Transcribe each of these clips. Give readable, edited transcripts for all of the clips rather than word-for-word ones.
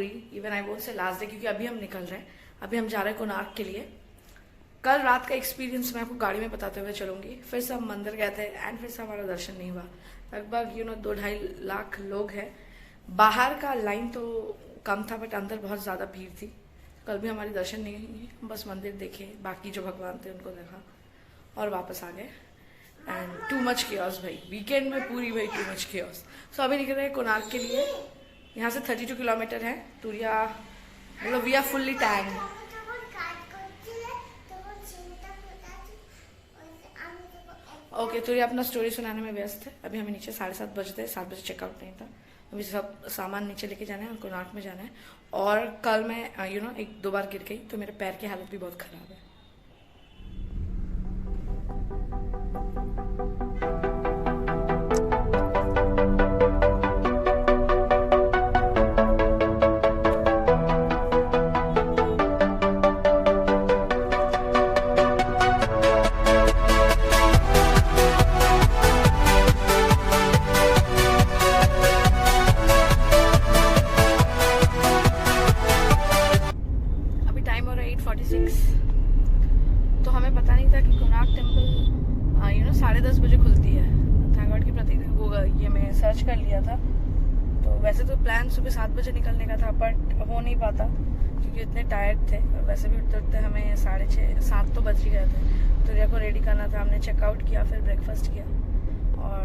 पूरी, even I won't say last day, क्योंकि अभी हम निकल रहे हैं, अभी हम जा रहे हैं कोणार्क के लिए। कल रात का एक्सपीरियंस मैं आपको गाड़ी में बताते हुए चलूंगी। फिर से हम मंदिर गए थे एंड फिर से हमारा दर्शन नहीं हुआ। लगभग 2-2.5 लाख लोग हैं। बाहर का लाइन तो कम था बट अंदर बहुत ज़्यादा भीड़ थी। कल भी हमारी दर्शन नहीं हुई, बस मंदिर देखे, बाकी जो भगवान थे उनको देखा और वापस आ गए। एंड टू मच केओस भाई, वीकेंड में पूरी भाई टू मच केओस। सो अभी निकल रहे हैं कोणार्क के लिए। यहाँ से 32 किलोमीटर है। तुरिया मतलब वी आर फुल्ली टैंग। ओके, तुरिया अपना स्टोरी सुनाने में व्यस्त है। अभी हमें नीचे 7:30 बजते, 7 बजे चेकआउट नहीं था। अभी सब सामान नीचे लेके जाना है और कोणार्क में जाना है। और कल मैं 1-2 बार गिर गई तो मेरे पैर की हालत भी बहुत खराब है। तो हमें पता नहीं था कि कोणार्क टेम्पल 10:30 बजे खुलती है। थैंक गॉड की प्रतीक गूगल ये मैं सर्च कर लिया था। तो वैसे तो प्लान सुबह 7 बजे निकलने का था बट हो नहीं पाता क्योंकि इतने टायर्ड थे। वैसे भी उठते उठते हमें 6:30 7 तो बज ही गए थे। तो रिया को रेडी करना था, हमने चेकआउट किया, फिर ब्रेकफास्ट किया और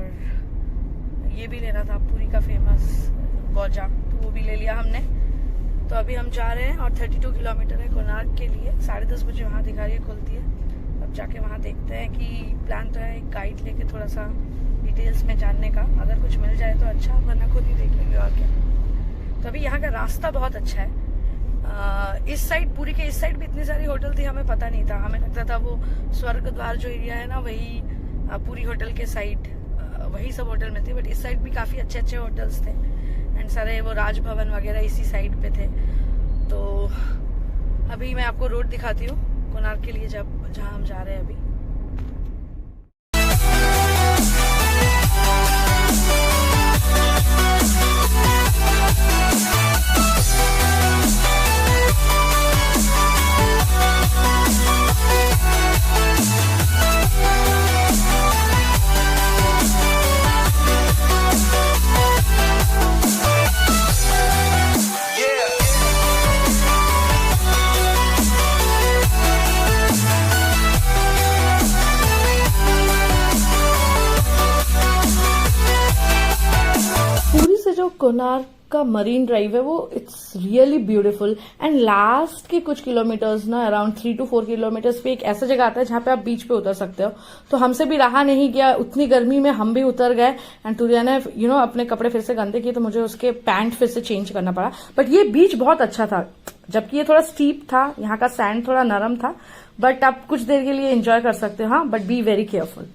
ये भी लेना था पूरी का फेमस गौजा, तो वो भी ले लिया हमने। तो अभी हम जा रहे हैं और 32 किलोमीटर है कोणार्क के लिए। 10:30 बजे वहाँ दिखा रही है खुलती है। अब जाके वहाँ देखते हैं कि प्लान तो है एक गाइड लेके थोड़ा सा डिटेल्स में जानने का, अगर कुछ मिल जाए तो अच्छा, वरना खुद ही देख लेंगे और क्या। तो अभी यहाँ का रास्ता बहुत अच्छा है। इस साइड, पूरी के इस साइड भी इतनी सारी होटल थी, हमें पता नहीं था। हमें लगता था वो स्वर्ग द्वार जो एरिया है ना वही पूरी होटल के साइड वही सब होटल में थे, बट इस साइड भी काफ़ी अच्छे अच्छे होटल्स थे एंड सारे वो राजभवन वगैरह इसी साइड पे थे। तो अभी मैं आपको रोड दिखाती हूँ कोणार्क के लिए जहाँ हम जा रहे हैं अभी। जो कोणार्क का मरीन ड्राइव है वो it's really beautiful and last के कुछ किलोमीटर्स ना अराउंड 3 to 4 किलोमीटर्स पे एक ऐसा जगह आता है जहाँ पे आप बीच पे उतर सकते हो। तो हमसे भी रहा नहीं गया, उतनी गर्मी में हम भी उतर गए एंड तुरिया ने अपने कपड़े फिर से गंदे किए तो मुझे उसके पैंट फिर से चेंज करना पड़ा। बट ये बीच बहुत अच्छा था, जबकि ये थोड़ा स्टीप था, यहाँ का सैंड थोड़ा नरम था, बट आप कुछ देर के लिए एंजॉय कर सकते हो। हाँ, but be very careful.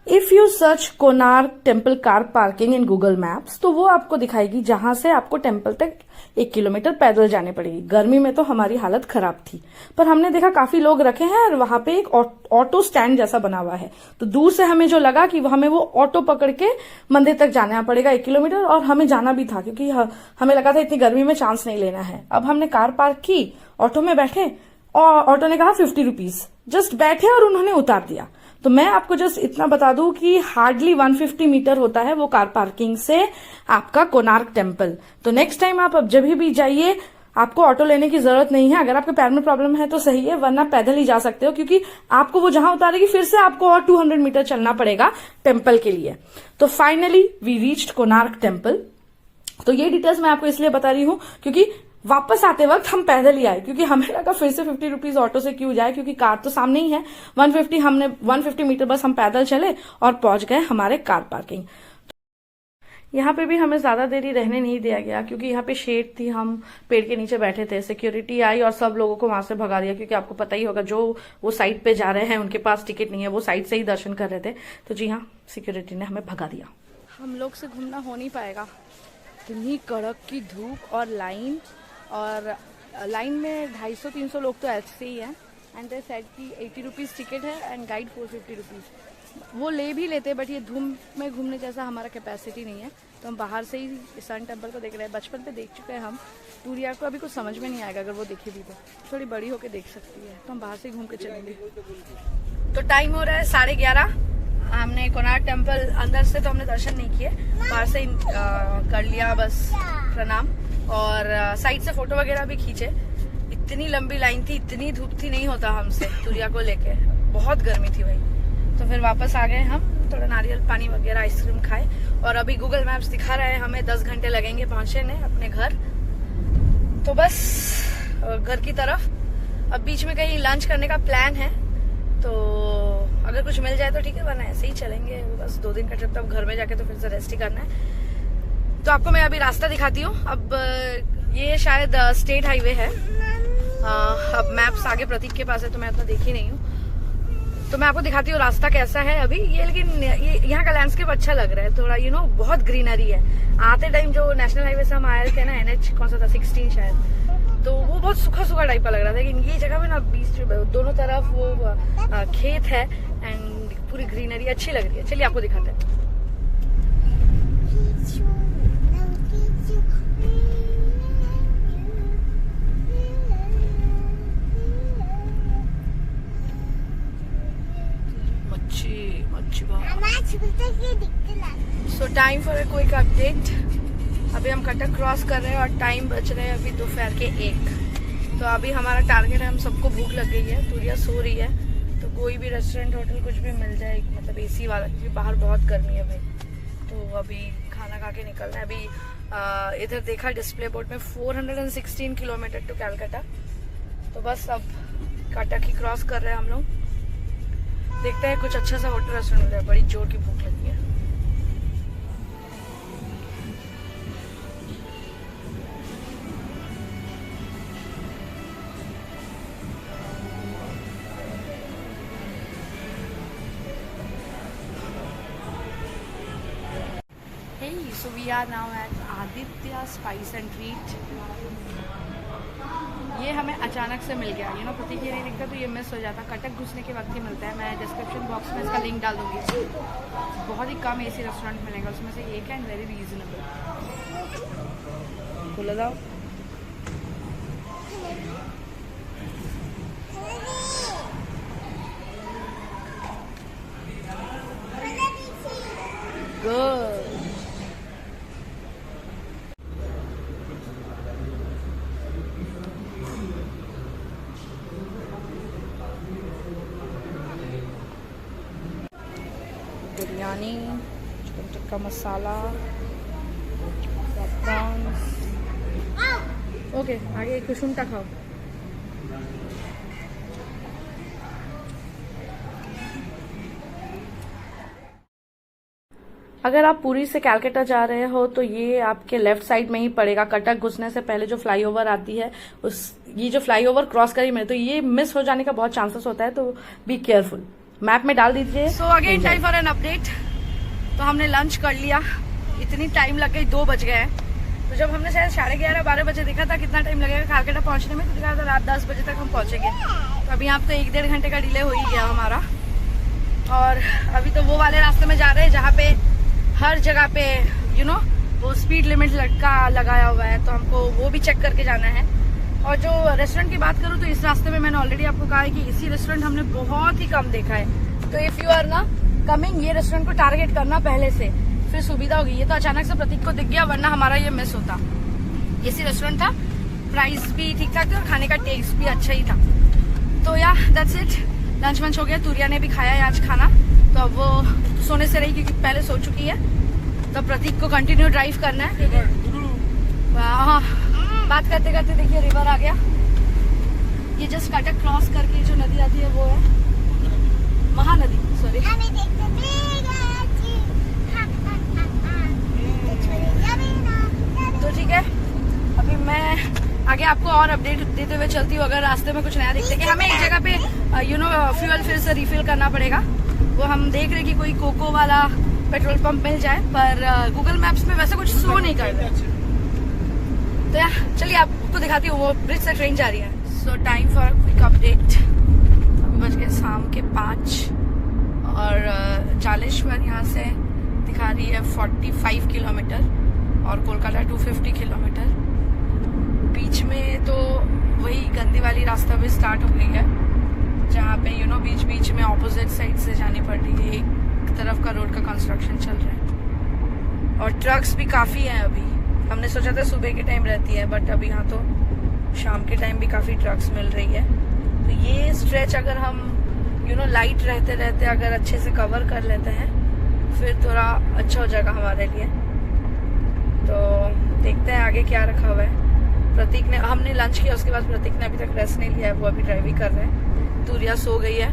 If you search Konark temple car parking in Google maps तो वो आपको दिखाएगी जहां से आपको टेम्पल तक 1 किलोमीटर पैदल जाने पड़ेगी। गर्मी में तो हमारी हालत खराब थी, पर हमने देखा काफी लोग रखे हैं और वहां पे एक ऑटो स्टैंड जैसा बना हुआ है। तो दूर से हमें जो लगा कि हमें वो ऑटो पकड़ के मंदिर तक जाना पड़ेगा 1 किलोमीटर, और हमें जाना भी था क्योंकि हमें लगा था इतनी गर्मी में चांस नहीं लेना है। अब हमने कार पार्क की, ऑटो में बैठे और ऑटो ने कहा 50 रुपीज। जस्ट बैठे और उन्होंने उतार दिया। तो मैं आपको जस्ट इतना बता दूं कि हार्डली 150 मीटर होता है वो कार पार्किंग से आपका कोणार्क टेम्पल। तो नेक्स्ट टाइम आप अब जब भी जाइए आपको ऑटो लेने की जरूरत नहीं है। अगर आपके पैर में प्रॉब्लम है तो सही है, वरना पैदल ही जा सकते हो क्योंकि आपको वो जहां उतारेगी फिर से आपको और 200 मीटर चलना पड़ेगा टेम्पल के लिए। तो finally we reached Konark temple. तो ये डिटेल्स मैं आपको इसलिए बता रही हूँ क्योंकि वापस आते वक्त हम पैदल ही आए, क्योंकि हमें लगा फिर से 50 रुपीज ऑटो से क्यों जाए, क्योंकि कार तो सामने ही है। 150 मीटर बस हम पैदल चले और पहुंच गए हमारे कार पार्किंग। यहाँ पे भी हमें ज्यादा देरी रहने नहीं दिया गया क्योंकि यहाँ पे शेड थी, हम पेड़ के नीचे बैठे थे। सिक्योरिटी आई और सब लोगों को वहां से भगा दिया क्योंकि आपको पता ही होगा जो वो साइड पे जा रहे हैं उनके पास टिकट नहीं है, वो साइड से ही दर्शन कर रहे थे। तो जी हाँ, सिक्योरिटी ने हमें भगा दिया। हम लोग से घूमना हो नहीं पाएगा, इतनी कड़क की धूप और लाइन में 250-300 लोग तो ऐसे ही हैं। एंड दे सेड कि 80 रुपीज़ टिकट है एंड गाइड 450 रुपीज़। वो ले भी लेते बट ये धूम में घूमने जैसा हमारा कैपेसिटी नहीं है, तो हम बाहर से ही सन टेम्पल को देख रहे हैं। बचपन पे देख चुके हैं हम। तूरिया को अभी कुछ समझ में नहीं आएगा अगर वो देखे भी तो, थोड़ी बड़ी होके देख सकती है। तो हम बाहर से ही घूम के चलेंगे। तो टाइम हो रहा है 11:30। हमने कोणार्क टेम्पल अंदर से तो हमने दर्शन नहीं किए, बाहर से कर लिया बस प्रणाम, और साइड से फोटो वगैरह भी खींचे। इतनी लंबी लाइन थी, इतनी धूप थी, नहीं होता हमसे तूरिया को लेके, बहुत गर्मी थी भाई। तो फिर वापस आ गए हम, थोड़ा नारियल पानी वगैरह आइसक्रीम खाए, और अभी गूगल मैप्स दिखा रहा है हमें 10 घंटे लगेंगे पहुंचने अपने घर। तो बस घर की तरफ। अब बीच में कहीं लंच करने का प्लान है, तो अगर कुछ मिल जाए तो ठीक है, वरना ऐसे ही चलेंगे। बस 2 दिन का ट्रिप, तब घर में जाके तो फिर से रेस्ट ही करना है। तो आपको मैं अभी रास्ता दिखाती हूँ। अब ये शायद स्टेट हाईवे है। अब मैप्स आगे प्रतीक के पास है तो मैं इतना देखी नहीं हूँ, तो मैं आपको दिखाती हूँ रास्ता कैसा है अभी ये। लेकिन यहाँ का लैंडस्केप अच्छा लग रहा है थोड़ा, बहुत ग्रीनरी है। आते टाइम जो नेशनल हाईवे से हम आए थे ना, NH कौन सा था, 16 शायद, तो वो बहुत सूखा सूखा टाइप का लग रहा था। लेकिन ये जगह में ना बीच दोनों तरफ वो खेत है एंड पूरी ग्रीनरी अच्छी लग रही है। चलिए आपको दिखाते हैं। सो time for a quick update. अभी हम कटक क्रॉस कर रहे हैं और टाइम बच रहे हैं अभी दोपहर के 1। तो अभी हमारा टारगेट है, हम सबको भूख लग गई है, तूरिया सो रही है, तो कोई भी रेस्टोरेंट होटल कुछ भी मिल जाए, मतलब AC वाला, क्योंकि बाहर बहुत गर्मी है भाई। तो अभी खाना खा के निकलना है। अभी इधर देखा डिस्प्ले बोर्ड में 416 किलोमीटर टू कैलकाटा। तो बस अब कटक ही क्रॉस कर रहे हैं हम लोग। देखते हैं कुछ अच्छा सा होटल रेस्टोरेंट मिल जाए, बड़ी जोर की भूख लगी है। Hey, so we are now at Aditya Spice and Treat. ये हमें अचानक से मिल गया, प्रतीक ये नहीं दिखता तो ये मिस हो जाता। कटक घुसने के वक्त ही मिलता है। मैं डिस्क्रिप्शन बॉक्स में इसका लिंक डाल दूंगी। बहुत ही कम AC रेस्टोरेंट मिलेगा उसमें से एक है, एंड वेरी रीजनेबल। बोला जाओ। Good. Biryani, chicken tikka masala, prawns. Okay, आगे कुशुमटा खाओ। अगर आप पुरी से कैलकाटा जा रहे हो तो ये आपके लेफ्ट साइड में ही पड़ेगा। कटक घुसने से पहले जो फ्लाईओवर आती है, ये जो फ्लाईओवर क्रॉस करी मैं, तो ये मिस हो जाने का बहुत चांसेस होता है, तो बी केयरफुल। मैप में डाल दीजिए। So again time for an update. तो हमने लंच कर लिया, इतनी टाइम लग गई, 2 बज गए हैं। तो जब हमने शायद 11:30-12 बजे देखा था कितना टाइम लगेगा कैलकाटा पहुंचने में, तो दिखा था रात 10 बजे तक हम पहुंचेंगे। तो अभी यहाँ पे 1-1.5 घंटे का डिले हो ही गया हमारा। और अभी तो वो वाले रास्ते में जा रहे हैं जहाँ पे हर जगह पे वो स्पीड लिमिट लगाया हुआ है, तो हमको वो भी चेक करके जाना है। और जो रेस्टोरेंट की बात करूँ तो इस रास्ते में मैंने ऑलरेडी आपको कहा है कि इसी रेस्टोरेंट हमने बहुत ही कम देखा है। तो इफ यू आर ना कमिंग, ये रेस्टोरेंट को टारगेट करना पहले से, फिर सुविधा होगी। ये तो अचानक से प्रतीक को दिख गया, वरना हमारा ये मिस होता। इसी रेस्टोरेंट था, प्राइस भी ठीक ठाक था और खाने का टेस्ट भी अच्छा ही था। तो या दैट्स इट, लंच वंच हो गया। तूरिया ने भी खाया है आज खाना, तो अब वो सोने से रही क्योंकि पहले सो चुकी है। तो प्रतीक को कंटिन्यू ड्राइव करना है। हाँ, बात करते करते देखिए रिवर आ गया। ये जस्ट कटक क्रॉस करके जो नदी आती है वो है महानदी, सॉरी। तो ठीक है, अभी मैं आगे आपको और अपडेट देते हुए चलती हूँ। अगर रास्ते में कुछ नया दिखते कि हमें एक जगह पे फ्यूल फिर से रिफिल करना पड़ेगा, वो हम देख रहे कि कोई कोको वाला पेट्रोल पंप मिल जाए, पर गूगल मैप्स में वैसे कुछ शो नहीं कर रहा। तो यार चलिए आपको दिखाती हूँ, वो ब्रिज से ट्रेन जा रही है। सो टाइम फॉर क्विक अपडेट। अभी बज गए शाम के 5 और जालेश्वर यहाँ से दिखा रही है 45 किलोमीटर और कोलकाता 250 किलोमीटर। बीच में तो वही गंदी वाली रास्ता भी स्टार्ट हो गई है, जहाँ पे बीच बीच में ऑपोजिट साइड से जानी पड़ रही है। एक तरफ का रोड का कंस्ट्रक्शन चल रहा है और ट्रक्स भी काफ़ी हैं अभी। हमने सोचा था सुबह के टाइम रहती है, बट अभी यहाँ तो शाम के टाइम भी काफ़ी ट्रक्स मिल रही है। तो ये स्ट्रेच अगर हम लाइट रहते रहते अगर अच्छे से कवर कर लेते हैं, फिर थोड़ा अच्छा हो जाएगा हमारे लिए। तो देखते हैं आगे क्या रखा हुआ है। प्रतीक ने, हमने लंच किया, उसके बाद प्रतीक ने अभी तक रेस्ट नहीं लिया है, वो अभी ड्राइविंग कर रहे हैं। तूरिया सो गई है,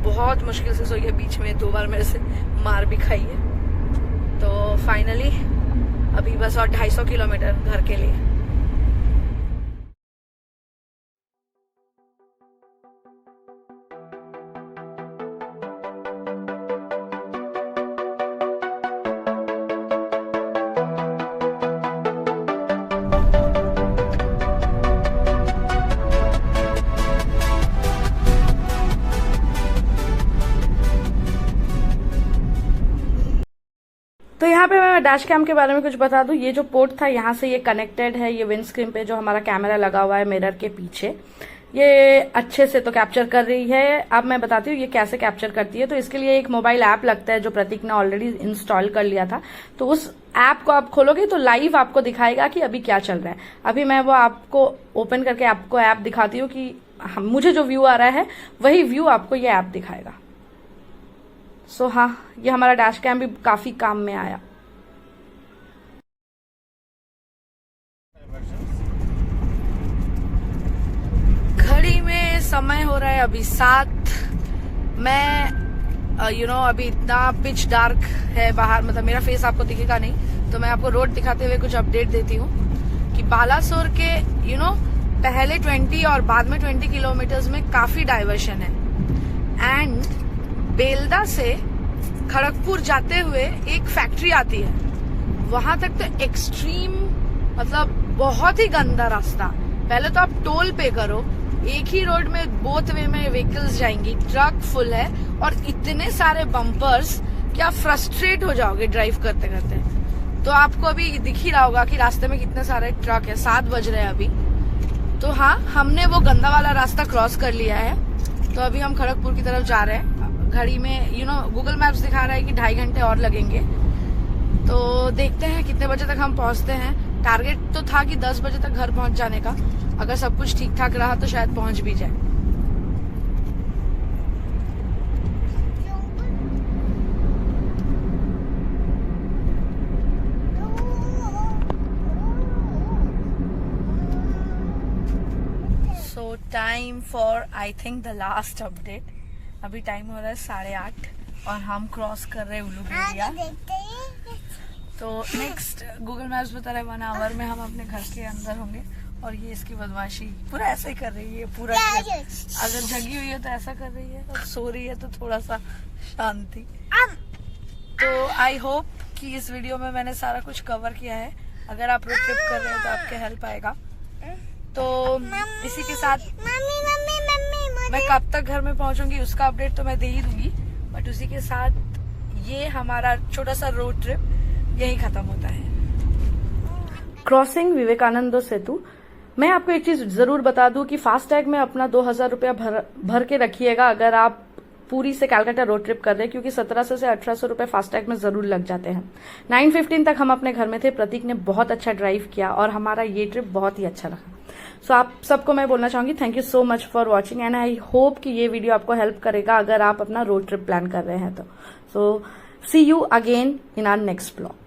बहुत मुश्किल से सोई है, बीच में 2 बार मेरे से मार भी खाई है। तो फाइनली अभी बस और 250 किलोमीटर घर के लिए। तो यहाँ पे मैं डैश कैम के बारे में कुछ बता दूं। ये जो पोर्ट था, यहाँ से ये कनेक्टेड है, ये विंड स्क्रीन पे जो हमारा कैमरा लगा हुआ है मिरर के पीछे, ये अच्छे से तो कैप्चर कर रही है। अब मैं बताती हूँ ये कैसे कैप्चर करती है। तो इसके लिए एक मोबाइल ऐप लगता है जो प्रतीक ने ऑलरेडी इंस्टॉल कर लिया था। तो उस ऐप को आप खोलोगे तो लाइव आपको दिखाएगा कि अभी क्या चल रहा है। अभी मैं वो आपको ओपन करके आपको ऐप दिखाती हूँ कि मुझे जो व्यू आ रहा है वही व्यू आपको ये ऐप दिखाएगा। सो हाँ, ये हमारा डैश कैम भी काफी काम में आया। घड़ी में समय हो रहा है अभी 7। मैं अभी इतना पिच डार्क है बाहर, मतलब मेरा फेस आपको दिखेगा नहीं, तो मैं आपको रोड दिखाते हुए कुछ अपडेट देती हूँ कि बालासोर के पहले 20 और बाद में 20 किलोमीटर्स में काफी डाइवर्शन है। एंड बेलदा से खड़गपुर जाते हुए एक फैक्ट्री आती है, वहां तक तो एक्सट्रीम, मतलब बहुत ही गंदा रास्ता। पहले तो आप टोल पे करो, एक ही रोड में बोथ वे में व्हीकल्स जाएंगी, ट्रक फुल है और इतने सारे बम्पर्स कि आप फ्रस्ट्रेट हो जाओगे ड्राइव करते करते। तो आपको अभी दिख ही रहा होगा कि रास्ते में कितने सारे ट्रक है। 7 बज रहे हैं अभी। तो हाँ, हमने वो गंदा वाला रास्ता क्रॉस कर लिया है, तो अभी हम खड़गपुर की तरफ जा रहे हैं। घड़ी में गूगल मैप्स दिखा रहा है कि 2.5 घंटे और लगेंगे। तो देखते हैं कितने बजे तक हम पहुंचते हैं। टारगेट तो था कि 10 बजे तक घर पहुंच जाने का। अगर सब कुछ ठीक ठाक रहा तो शायद पहुंच भी जाए। सो time for I think the last update. अभी टाइम हो रहा है 8:30 और हम क्रॉस कर रहे हैं उलूबेड़िया। तो नेक्स्ट गूगल मैप्स बता रहे 1 आवर में हम अपने घर के अंदर होंगे। और ये इसकी बदमाशी पूरा ऐसा ही कर रही है पूरा। अगर जगी हुई है तो ऐसा कर रही है, और सो रही है तो थोड़ा सा शांति। तो आई होप कि इस वीडियो में मैंने सारा कुछ कवर किया है। अगर आप रोड ट्रिप कर रहे हैं तो आपके हेल्प आएगा। तो इसी के साथ मैं कब तक घर में पहुंचूंगी उसका अपडेट तो मैं दे ही दूंगी, बट उसी के साथ ये हमारा छोटा सा रोड ट्रिप यही खत्म होता है। क्रॉसिंग विवेकानंद सेतु। मैं आपको एक चीज जरूर बता दूं कि फास्टैग में अपना 2000 रुपया भर के रखिएगा अगर आप पूरी से कलकत्ता रोड ट्रिप कर रहे हैं, क्योंकि 1700 से 1800 रुपए फास्टैग में जरूर लग जाते हैं। 9:15 तक हम अपने घर में थे। प्रतीक ने बहुत अच्छा ड्राइव किया और हमारा ये ट्रिप बहुत ही अच्छा रहा। सो आप सबको मैं बोलना चाहूंगी thank you so much for watching, and I hope कि ये वीडियो आपको हेल्प करेगा अगर आप अपना रोड ट्रिप प्लान कर रहे हैं तो। So see you again in our next blog.